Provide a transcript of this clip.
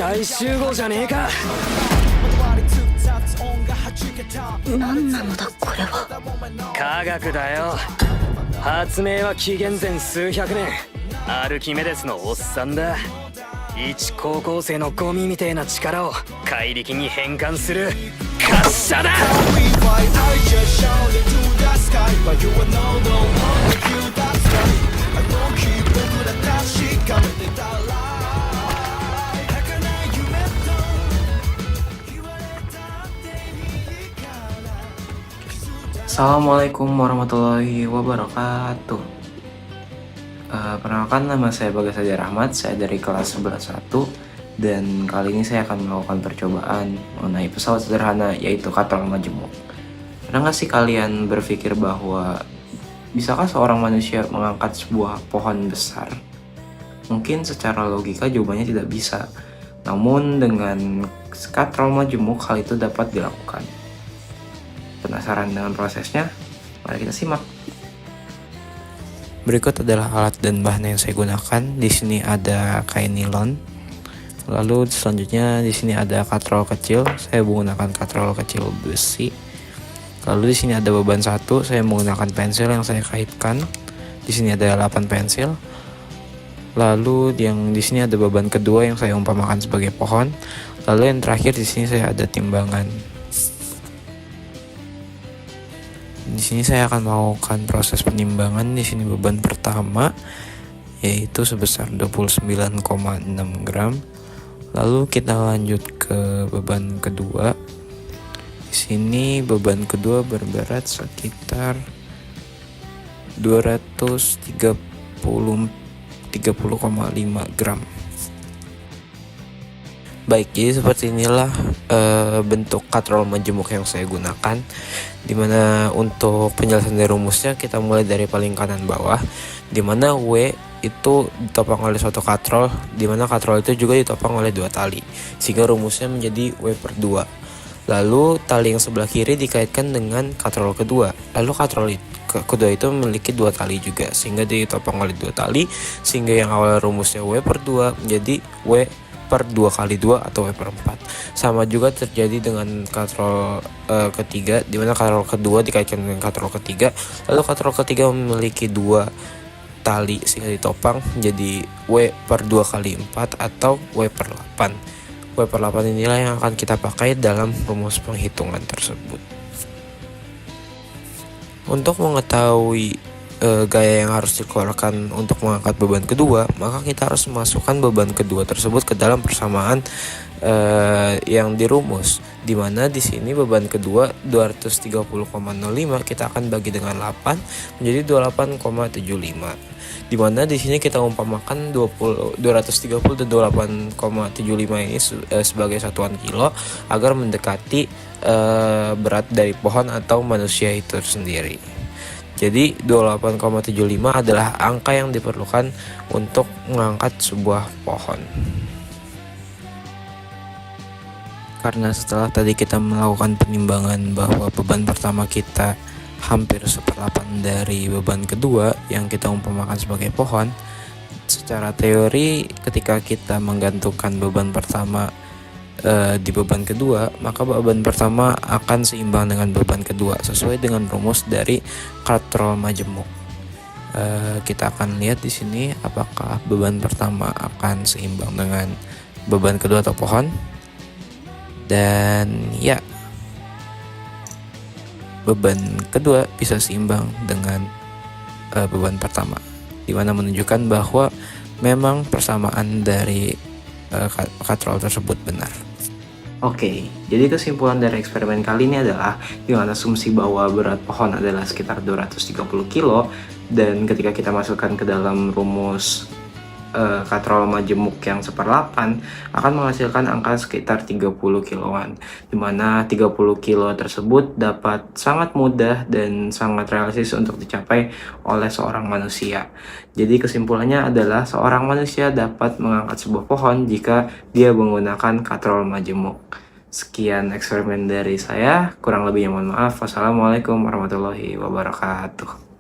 大集合じゃねえか。何なのだこれは。科学だよ。発明は紀元前数百年。アルキメデスのおっさんだ。一高校生のゴミみてえな力を怪力に変換する滑車だ。Assalamualaikum warahmatullahi wabarakatuh. Perkenalkan, nama saya Bagas Adi Rahmat, saya dari kelas 11.1, dan kali ini saya akan melakukan percobaan mengenai pesawat sederhana, yaitu katrol majemuk. Pernah nggak sih kalian berpikir bahwa bisakah seorang manusia mengangkat sebuah pohon besar? Mungkin secara logika jawabannya tidak bisa, namun dengan katrol majemuk hal itu dapat dilakukan. Penasaran dengan prosesnya? Mari kita simak. Berikut adalah alat dan bahan yang saya gunakan. Di sini ada kain nilon. Lalu selanjutnya di sini ada katrol kecil. Saya menggunakan katrol kecil besi. Lalu di sini ada beban 1. Saya menggunakan pensil yang saya kaitkan. Di sini ada 8 pensil. Lalu yang di sini ada beban kedua yang saya umpamakan sebagai pohon. Lalu yang terakhir di sini saya ada timbangan. Di sini saya akan melakukan proses penimbangan. Di sini beban pertama yaitu sebesar 29,6 gram. Lalu kita lanjut ke beban kedua. Di sini beban kedua berberat sekitar 230,5 gram. Baik, jadi seperti inilah bentuk katrol majemuk yang saya gunakan, dimana untuk penjelasan dari rumusnya kita mulai dari paling kanan bawah, dimana W itu ditopang oleh suatu katrol, dimana katrol itu juga ditopang oleh 2 tali, sehingga rumusnya menjadi W per 2. Lalu tali yang sebelah kiri dikaitkan dengan katrol kedua, lalu katrol kedua itu memiliki 2 tali juga, sehingga ditopang oleh 2 tali, sehingga yang awal rumusnya W per 2 menjadi W per 2 kali 2 atau W per 4. Sama juga terjadi dengan katrol ketiga, dimana katrol kedua dikaitkan dengan katrol ketiga, lalu katrol ketiga memiliki 2 tali sehingga ditopang menjadi W per 2 kali 4 atau W per 8. W per 8 inilah yang akan kita pakai dalam rumus penghitungan tersebut. Untuk mengetahui gaya yang harus dikeluarkan untuk mengangkat beban kedua, maka kita harus memasukkan beban kedua tersebut ke dalam persamaan yang dirumus, dimana di sini beban kedua 230,05 kita akan bagi dengan 8 menjadi 28,75, dimana di sini kita umpamakan 230 dan 28,75 ini sebagai satuan kilo agar mendekati berat dari pohon atau manusia itu sendiri. Jadi 28,75 adalah angka yang diperlukan untuk mengangkat sebuah pohon. Karena setelah tadi kita melakukan penimbangan bahwa beban pertama kita hampir 1/8 dari beban kedua yang kita umpamakan sebagai pohon, secara teori ketika kita menggantungkan beban pertama di beban kedua, maka beban pertama akan seimbang dengan beban kedua sesuai dengan rumus dari katrol majemuk. Kita akan lihat di sini apakah beban pertama akan seimbang dengan beban kedua atau pohon. Dan ya, beban kedua bisa seimbang dengan beban pertama, di mana menunjukkan bahwa memang persamaan dari katrol tersebut benar. Oke, jadi kesimpulan dari eksperimen kali ini adalah dengan asumsi bahwa berat pohon adalah sekitar 230 kilo, dan ketika kita masukkan ke dalam rumus katrol majemuk yang 1/8 akan menghasilkan angka sekitar 30 kiloan, dimana 30 kilo tersebut dapat sangat mudah dan sangat realistis untuk dicapai oleh seorang manusia. Jadi kesimpulannya adalah seorang manusia dapat mengangkat sebuah pohon jika dia menggunakan katrol majemuk. Sekian eksperimen dari saya, kurang lebihnya mohon maaf. Wassalamualaikum warahmatullahi wabarakatuh.